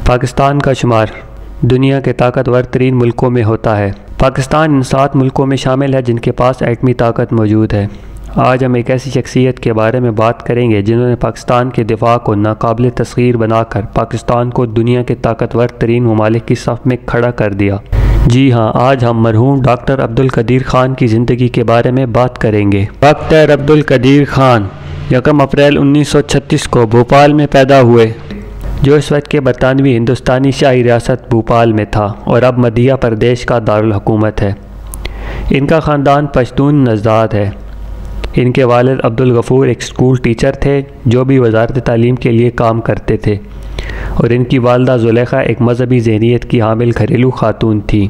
پاکستان کا شمار دنیا کے طاقتور ترین ملکوں میں ہوتا ہے۔ پاکستان ان 7 ملکوں میں شامل ہے جن کے پاس ایٹمی طاقت موجود ہے۔ آج ہم ایک ایسی شخصیت کے بارے میں بات کریں گے جنہوں نے پاکستان کے دفاع کو ناقابل تسخیر بنا کر پاکستان کو دنیا کے طاقتور ترین ممالک کی صف میں کھڑا کر دیا۔ جی ہاں، آج ہم مرحوم ڈاکٹر عبدالقدیر خان کی زندگی کے بارے میں بات کریں گے۔ ڈاکٹر عبدالقدیر خان 1 اپریل 1936 کو بھوپال میں پیدا ہوئے، جو اس وقت کے برطانوی ہندوستانی شاہی ریاست بھوپال میں تھا اور اب مدھیہ پردیش کا دارالحکومت ہے۔ ان کا خاندان پشتون نژاد ہے۔ ان کے والد عبدالغفور ایک اسکول ٹیچر تھے جو بھی وزارت تعلیم کے لیے کام کرتے تھے، اور ان کی والدہ زلیخا ایک مذہبی ذہنیت کی حامل گھریلو خاتون تھی۔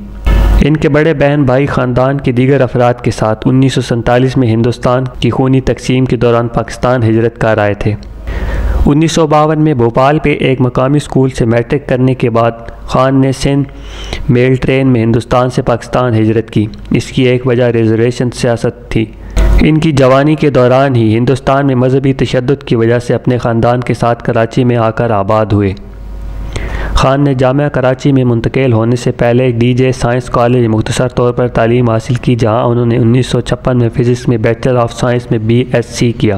ان کے بڑے بہن بھائی خاندان کے دیگر افراد کے ساتھ 1947 میں ہندوستان کی خونی تقسیم کے دوران پاکستان ہجرت کر آئے تھے۔ 1952 میں بھوپال پہ ایک مقامی اسکول سے میٹرک کرنے کے بعد خان نے سندھ میل ٹرین میں ہندوستان سے پاکستان ہجرت کی۔ اس کی ایک وجہ ریزرویشن سیاست تھی۔ ان کی جوانی کے دوران ہی ہندوستان میں مذہبی تشدد کی وجہ سے اپنے خاندان کے ساتھ کراچی میں آ کر آباد ہوئے۔ خان نے جامعہ کراچی میں منتقل ہونے سے پہلے ڈی جے سائنس کالج مختصر طور پر تعلیم حاصل کی، جہاں انہوں نے 1956 میں فزکس میں بیچلر آف سائنس میں BSc کیا۔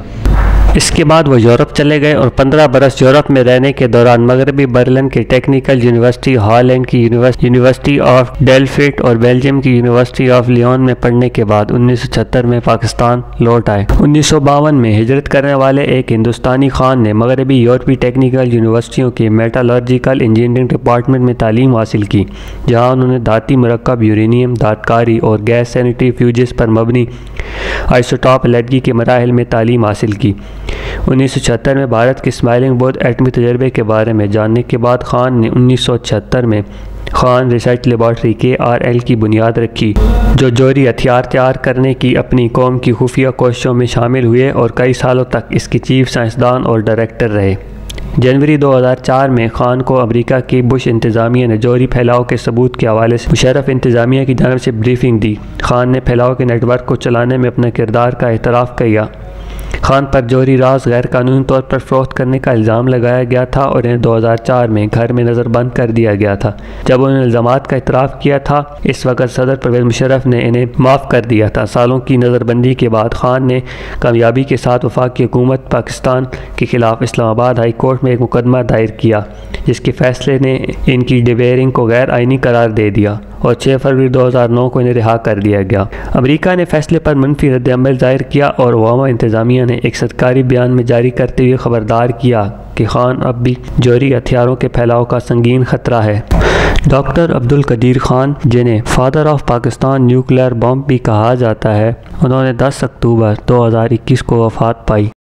اس کے بعد وہ یورپ چلے گئے اور 15 برس یورپ میں رہنے کے دوران مغربی برلن کی ٹیکنیکل یونیورسٹی، ہالینڈ کی یونیورسٹی آف ڈیلفٹ اور بیلجیم کی یونیورسٹی آف لیون میں پڑھنے کے بعد 1976 میں پاکستان لوٹ آئے۔ 1952 میں ہجرت کرنے والے ایک ہندوستانی خان نے مغربی یورپی ٹیکنیکل یونیورسٹیوں کے میٹالرجیکل انجینئرنگ ڈپارٹمنٹ میں تعلیم حاصل کی، جہاں انہوں نے دھاتی مرکب، یورینیم، دھات کاری اور گیس سینیٹری فیوجز پر مبنی آئسوٹاپ علیحدگی کے مراحل میں تعلیم حاصل کی۔ 1976 میں بھارت کے اسمائلنگ بورڈ ایٹمی تجربے کے بارے میں جاننے کے بعد خان نے 1976 میں خان ریسرچ لیبارٹری KRL کی بنیاد رکھی، جو جوہری ہتھیار تیار کرنے کی اپنی قوم کی خفیہ کوششوں میں شامل ہوئے اور کئی سالوں تک اس کے چیف سائنسدان اور ڈائریکٹر رہے۔ جنوری 2004 میں خان کو امریکہ کی بش انتظامیہ نے جوہری پھیلاؤ کے ثبوت کے حوالے سے مشرف انتظامیہ کی جانب سے بریفنگ دی۔ خان نے پھیلاؤ کے نیٹ ورک کو چلانے میں اپنے کردار کا اعتراف کیا۔ خان پر جوہری راز غیر قانونی طور پر فروخت کرنے کا الزام لگایا گیا تھا اور انہیں 2004 میں گھر میں نظر بند کر دیا گیا تھا۔ جب انہوں نے الزامات کا اعتراف کیا تھا، اس وقت صدر پرویز مشرف نے انہیں معاف کر دیا تھا۔ سالوں کی نظر بندی کے بعد خان نے کامیابی کے ساتھ وفاقی حکومت پاکستان کے خلاف اسلام آباد ہائی کورٹ میں ایک مقدمہ دائر کیا، جس کے فیصلے نے ان کی ڈیبیئرنگ کو غیر آئینی قرار دے دیا اور 6 فروری 2009 کو انہیں رہا کر دیا گیا۔ امریکہ نے فیصلے پر منفی رد عمل ظاہر کیا اور اوباما انتظامیہ نے ایک سرکاری بیان میں جاری کرتے ہوئے خبردار کیا کہ خان اب بھی جوہری ہتھیاروں کے پھیلاؤ کا سنگین خطرہ ہے۔ ڈاکٹر عبدالقدیر خان، جنہیں فادر آف پاکستان نیوکلیئر بم بھی کہا جاتا ہے، انہوں نے 10 اکتوبر 2021 کو وفات پائی۔